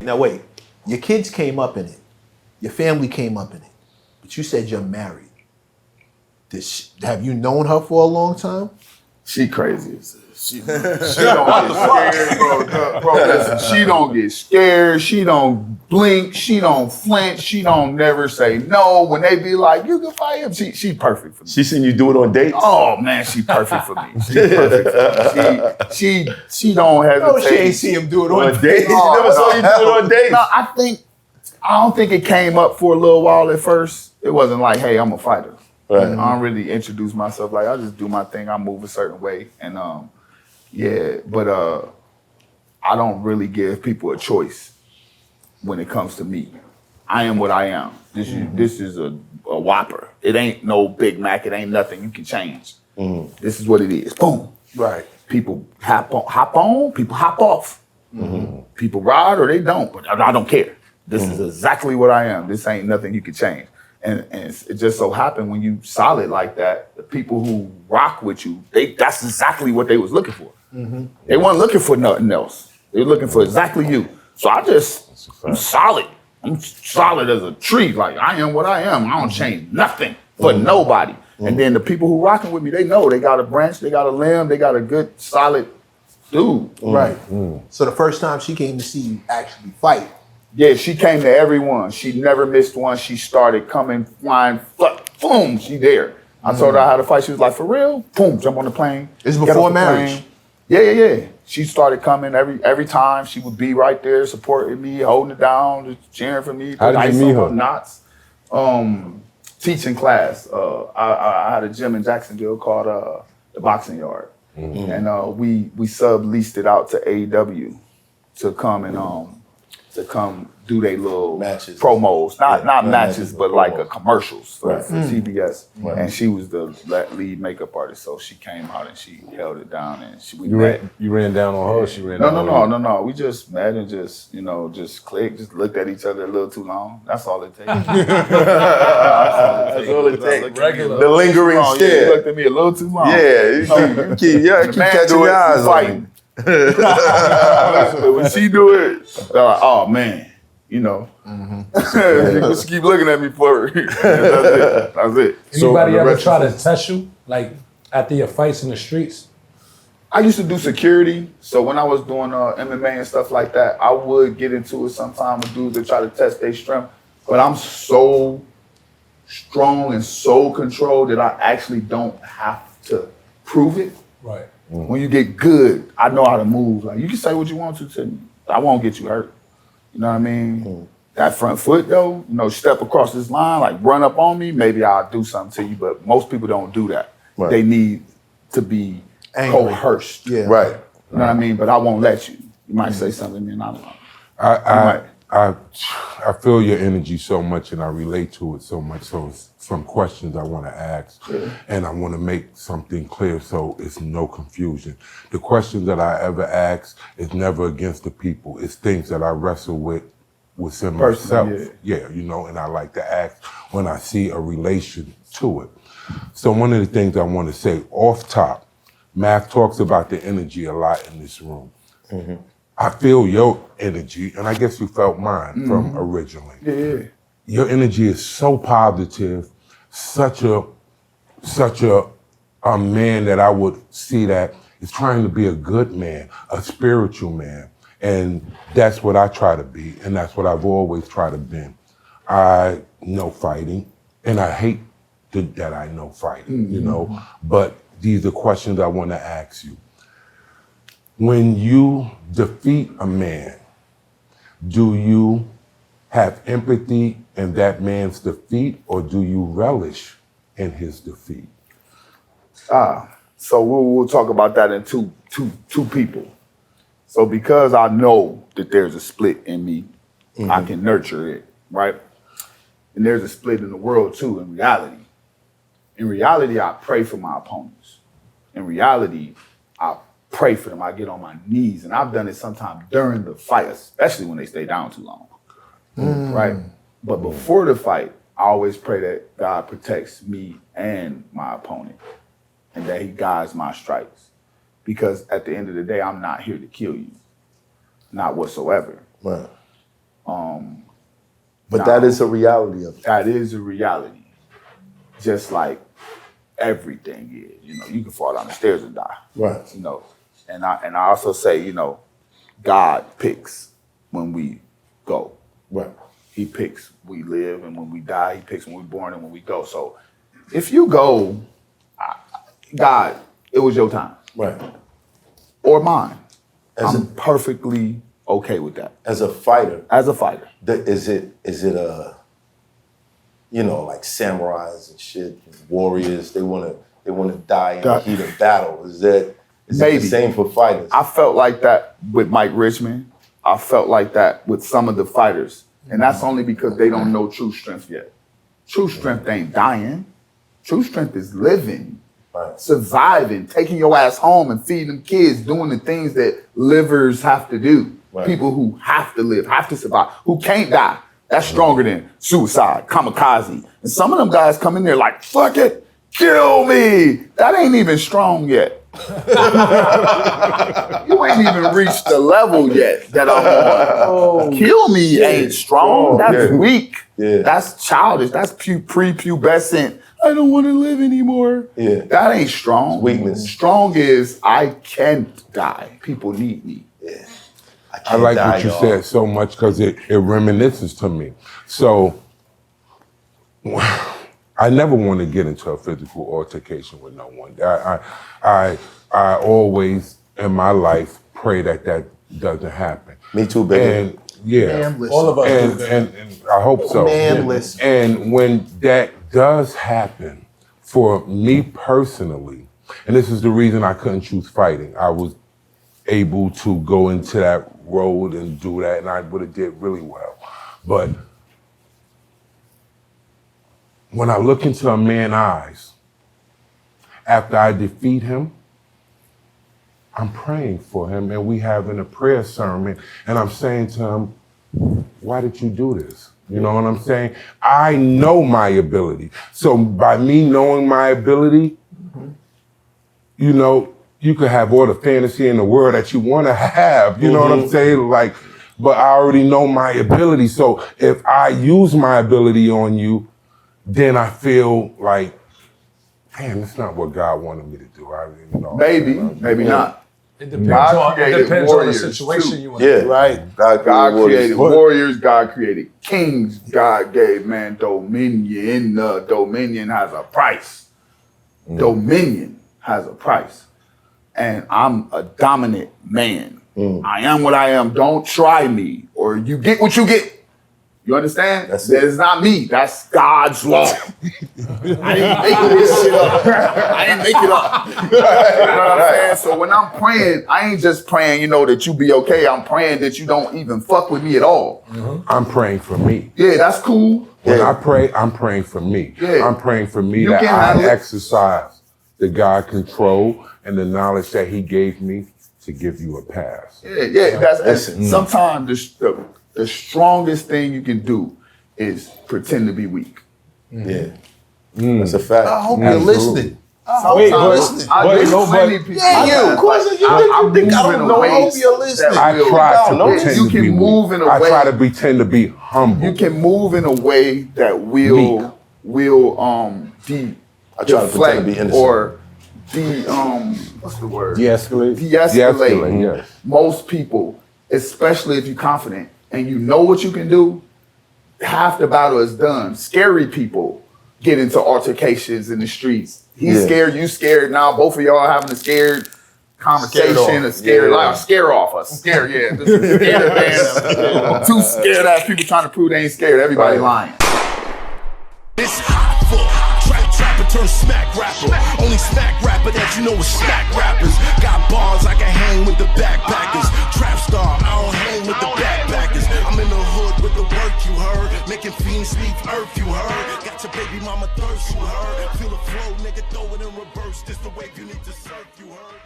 Now wait, your kids came up in it. Your family came up in it. But you said you're married. Have you known her for a long time? She crazy. She don't get scared, bro. Listen, she don't get scared. She don't blink. She don't flinch. She don't never say no. When they be like, you can fight him, she perfect for me. She seen you do it on dates? Oh man, she perfect for me. She perfect for me. She don't hesitate. No, she ain't see him do it on dates. She never saw you do it on dates. No, I don't think it came up for a little while at first. It wasn't like, hey, I'm a fighter. Right. I don't really introduce myself. Like I just do my thing. I move a certain way, and but I don't really give people a choice when it comes to me. I am what I am. This is a Whopper. It ain't no Big Mac. It ain't nothing you can change. This is what it is. Boom. Right. People hop on. People hop off. People ride or they don't. But I don't care. This is exactly what I am. This ain't nothing you can change. And it just so happened when you solid like that, the people who rock with you, that's exactly what they was looking for. They weren't looking for nothing else. They were looking for exactly you. So I'm solid. I'm solid as a tree. Like I am what I am. I don't change nothing for nobody. And then the people who rocking with me, they know they got a branch, they got a limb, they got a good solid dude. Right. So the first time she came to see you actually fight. Yeah, she came to every one. She never missed one. She started coming, flying, boom, she there. I told her how to fight. She was like, for real? Boom, jump on the plane. This is before marriage. Yeah. She started coming every time. She would be right there supporting me, holding it down, just cheering for me. How did you meet her? Knots. Teaching class. I had a gym in Jacksonville called the Boxing Yard. And we subleased it out to AEW to come and do their little matches, promos, not matches, but like commercials for CBS. Right. And she was the lead makeup artist, so she came out and she held it down, and You ran down on her. Or she ran down on you? No. We just met and just clicked, just looked at each other a little too long. That's all it takes. That's all it takes. The lingering stare. You looked at me a little too long. Yeah, you keep catching your eyes on me. When she do it, they're like, oh man, you just keep looking at me for it. That's it. Anybody ever try to test you, like after your fights in the streets? I used to do security, so when I was doing MMA and stuff like that, I would get into it sometimes with dudes that try to test their strength. But I'm so strong and so controlled that I actually don't have to prove it. Right. When you get good, I know how to move. Like you can say what you want to me. I won't get you hurt. You know what I mean? That front foot though, step across this line, like run up on me, maybe I'll do something to you, but most people don't do that. Right. They need to be coerced. Yeah. Right. You know what I mean? But I won't let you. You might say something, and I don't know. I feel your energy so much and I relate to it so much. So it's some questions I want to ask and I want to make something clear so it's no confusion. The questions that I ever ask is never against the people. It's things that I wrestle with within myself. Yeah, and I like to ask when I see a relation to it. So one of the things I want to say off top, Math talks about the energy a lot in this room. I feel your energy, and I guess you felt mine from originally. Yeah. Your energy is so positive, such a man that I would see that is trying to be a good man, a spiritual man. And that's what I try to be, and that's what I've always tried to be. I know fighting, and I hate that I know fighting, but these are questions I want to ask you. When you defeat a man, do you have empathy in that man's defeat, or do you relish in his defeat? So we'll talk about that in two people. So because I know that there's a split in me, I can nurture it, right? And there's a split in the world too, in reality. In reality, I pray for my opponents. In reality, I pray for them. I get on my knees, and I've done it sometimes during the fight, especially when they stay down too long, right? But before the fight, I always pray that God protects me and my opponent, and that he guides my strikes. Because at the end of the day, I'm not here to kill you, not whatsoever. Right. But that is a reality of it. That is a reality. Just like everything is. You know, you can fall down the stairs and die. Right. You know. And I also say, you know, God picks when we go. Right. He picks we live, and when we die, he picks when we're born and when we go. So if you go, God, it was your time. Right. Or mine. As I'm perfectly okay with that. As a fighter, As a fighter. is it a, you know, like samurais and shit, and warriors, they wanna die in the heat of battle. Is it the same for fighters? I felt like that with Mike Richmond. I felt like that with some of the fighters. And that's only because they don't know true strength yet. True strength ain't dying. True strength is living, Right. surviving, taking your ass home and feeding them kids, doing the things that livers have to do. Right. People who have to live, have to survive, who can't die. That's stronger than suicide, kamikaze. And some of them guys come in there like, fuck it, kill me. That ain't even strong yet. You ain't even reached the level yet that I'm on. Kill me ain't strong. That's weak. Yeah. That's childish. That's prepubescent. I don't want to live anymore. Yeah. That ain't strong. Weakness. Strong is I can't die. People need me. Yeah. I like die, what you y'all. said so much because it reminisces to me. So I never want to get into a physical altercation with no one. I always in my life pray that doesn't happen. Me too, baby. And yeah, Man, listen. All of us. and I hope so. Man, listen. And when that does happen, for me personally, and this is the reason I couldn't choose fighting. I was able to go into that road and do that, and I would have did really well. But when I look into a man's eyes, after I defeat him, I'm praying for him, and we having a prayer sermon, and I'm saying to him, why did you do this? You know what I'm saying? I know my ability. So by me knowing my ability, you know, you could have all the fantasy in the world that you want to have, you know what I'm saying? Like, but I already know my ability. So if I use my ability on you, then I feel like, damn, that's not what God wanted me to do. Maybe not. It depends God on created the warriors, situation too. you in. Yeah. Right. God God created warriors. warriors, God created kings, God gave man dominion. Dominion has a price. Dominion has a price. And I'm a dominant man. I am what I am. Don't try me, or you get what you get. You understand? That's That it. is not me. That's God's law. I didn't make this shit up. I didn't make it up. You know what I'm saying? So when I'm praying, I ain't just praying, you know, that you be okay. I'm praying that you don't even fuck with me at all. I'm praying for me. Yeah, that's cool. When I pray, I'm praying for me. Yeah. I'm praying for me You that can I have it. exercise the God control and the knowledge that he gave me to give you a pass. Yeah. That's Listen. sometimes the strongest thing you can do is pretend to be weak. Yeah. That's a fact. I hope you're Absolutely. listening. Wait, listening. I no, plenty but- people. Yeah, you. Of course, you think I don't know. I hope you're listening. I try to pretend You to be can move weak. in a I way. try to pretend to be humble. You can move in a way that will I try to pretend to deflect be innocent. or what's the word? De-escalate. De-escalate yes. most people, especially if you're confident and you know what you can do. Half the battle is done. Scary people get into altercations in the streets. He's scared, you scared. Now both of y'all having a scared conversation, a scared life, scare off us. Scared, yeah. This is scared, man. Two scared ass people trying to prove they ain't scared. Everybody lying. It's Hoffa, trapper turn smack rapper. Only smack rapper that you know is smack rappers. Got bars I can hang with the backpackers. Trap star, I don't hang with the backpackers. I'm in the hood with the work you heard. Making fiends leave earth you heard. Got your baby mama thirst you heard. Feel the flow, nigga, throw it in reverse. This the way you need to surf you heard.